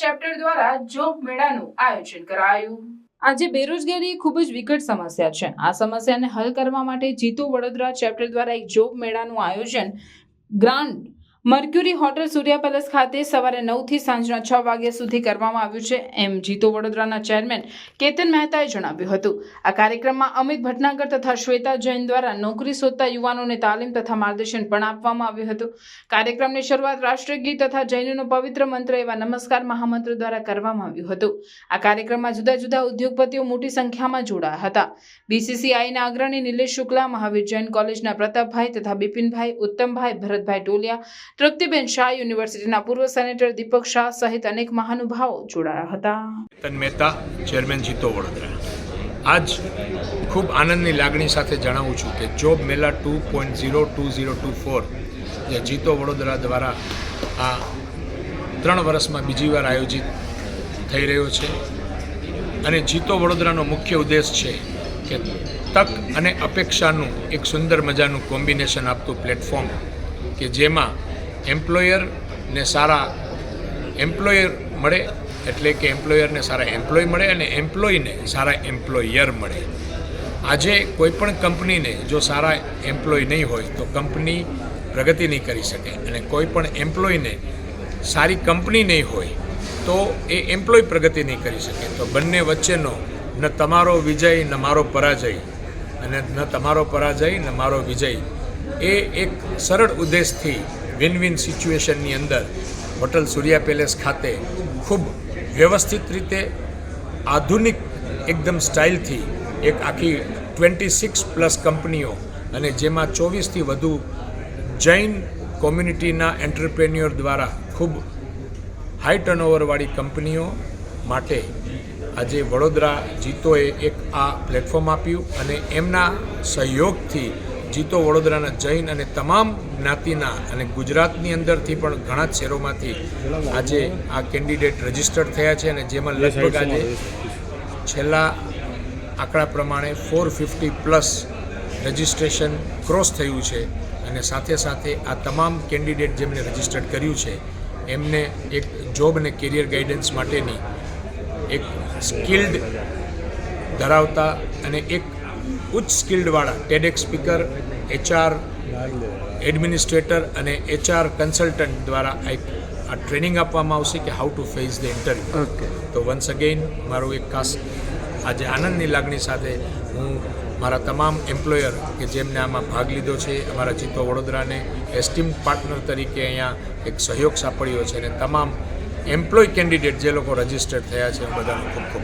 Chapter દ્વારા job મેળાનું આયોજન કરાયું। આજે બેરોજગારી ખૂબ જ વિકટ સમસ્યા છે। આ સમસ્યાને હલ કરવા માટે જીતો વડોદરા ચેપ્ટર દ્વારા એક જોબ મેળાનું આયોજન ગ્રાન્ડ મર્ક્યુરી હોટલ સૂર્યા પેલેસ ખાતે સવારે 9 થી સાંજના 6 વાગ્યા સુધી કરવામાં આવ્યું છે, એમ જીતો વડોદરાના ચેરમેન કેતન મહેતાએ જણાવ્યું હતું। આ કાર્યક્રમમાં અમિત ભટનાગર તથા શ્વેતા જૈન દ્વારા નોકરી શોધતા યુવાનોને તાલીમ તથા માર્ગદર્શન પણ આપવામાં આવ્યું હતું। કાર્યક્રમની શરૂઆત રાષ્ટ્રીય ગીત તથા જૈનોનો પવિત્ર મંત્ર એવા નમસ્કાર મહામંત્ર દ્વારા કરવામાં આવ્યું હતું। આ કાર્યક્રમમાં જુદા જુદા ઉદ્યોગપતિઓ મોટી સંખ્યામાં જોડાયા હતા। બીસીસીઆઈના અગ્રણી નિલેશ શુક્લા, મહાવીર જૈન કોલેજના પ્રતાપભાઈ તથા બિપિનભાઈ, ઉત્તમભાઈ, ભરતભાઈ ટોલિયા, તૃપ્તિબેન શાહ, યુનિવર્સિટીના પૂર્વ સેનેટર દીપક શાહ સહિત અનેક મહાનુભાવો જોડાયા હતા। કેતન મહેતા, ચેરમેન જીતો વડોદરા। આજ ખૂબ આનંદની લાગણી સાથે જણાવું છું કે જોબ મેળા 2.0 2024 જે જીતો વડોદરા દ્વારા આ 3 વર્ષમાં બીજી વાર આયોજિત થઈ રહ્યો છે અને જીતો વડોદરાનો મુખ્ય ઉદ્દેશ છે કે તક અને અપેક્ષાનું એક સુંદર મજાનું કોમ્બિનેશન આપતું પ્લેટફોર્મ કે જેમાં એમ્પ્લોયરને સારા એમ્પ્લોયર મળે, એટલે કે એમ્પ્લોયરને સારા એમ્પ્લોય મળે અને એમ્પ્લોયને સારા એમ્પ્લોયર મળે। આજે કોઈપણ કંપનીને જો સારા એમ્પ્લોય નહીં હોય તો કંપની પ્રગતિ નહીં કરી શકે અને કોઈ પણ એમ્પ્લોયને સારી કંપની નહીં હોય તો એ એમ્પ્લોય પ્રગતિ નહીં કરી શકે। તો બંને વચ્ચેનો ન તમારો વિજય ન મારો પરાજય અને ન તમારો પરાજય ન મારો વિજય એ એક સરળ ઉદ્દેશથી વિન વિન સિચ્યુએશનની અંદર હોટલ સૂર્યા પેલેસ ખાતે ખૂબ વ્યવસ્થિત રીતે આધુનિક એકદમ સ્ટાઇલથી એક આખી 26+ કંપનીઓ અને જેમાં 24થી વધુ જૈન કોમ્યુનિટીના એન્ટરપ્રેન્યોર દ્વારા ખૂબ હાઈ ટર્નઓવરવાળી કંપનીઓ માટે આજે વડોદરા જીતોએ એક આ પ્લેટફોર્મ આપ્યું અને એમના સહયોગથી જીતો વડોદરાના જૈન અને તમામ જ્ઞાતિના અને ગુજરાતની અંદરથી પણ ઘણા જ શહેરોમાંથી આજે આ કેન્ડિડેટ રજિસ્ટર્ડ થયા છે અને જેમાં લગભગ આજે છેલ્લા આંકડા પ્રમાણે 450+ રજિસ્ટ્રેશન ક્રોસ થયું છે અને સાથે સાથે આ તમામ કેન્ડિડેટ જેમણે રજિસ્ટર્ડ કર્યું છે એમને એક જોબ અને કેરિયર ગાઈડન્સ માટેની એક સ્કિલ્ડ ધરાવતા અને એક ઉચ્ચ સ્કિલ્ડવાળા ટેડેક્સ સ્પીકર, HR એડમિનિસ્ટ્રેટર અને HR કન્સલ્ટન્ટ દ્વારા આ ટ્રેનિંગ આપવામાં આવશે કે how to face the interview. તો વન્સ અગેઇન મારું એક ખાસ આજે આનંદની લાગણી સાથે હું મારા તમામ એમ્પ્લોયર કે જેમને આમાં ભાગ લીધો છે, અમારા જીતો વડોદરાને એસ્ટીમ પાર્ટનર તરીકે અહીંયા એક સહયોગ સાંપડ્યો છે અને તમામ એમ્પ્લોય કેન્ડિડેટ જે લોકો રજિસ્ટર્ડ થયા છે બધાનો ખૂબ ખૂબ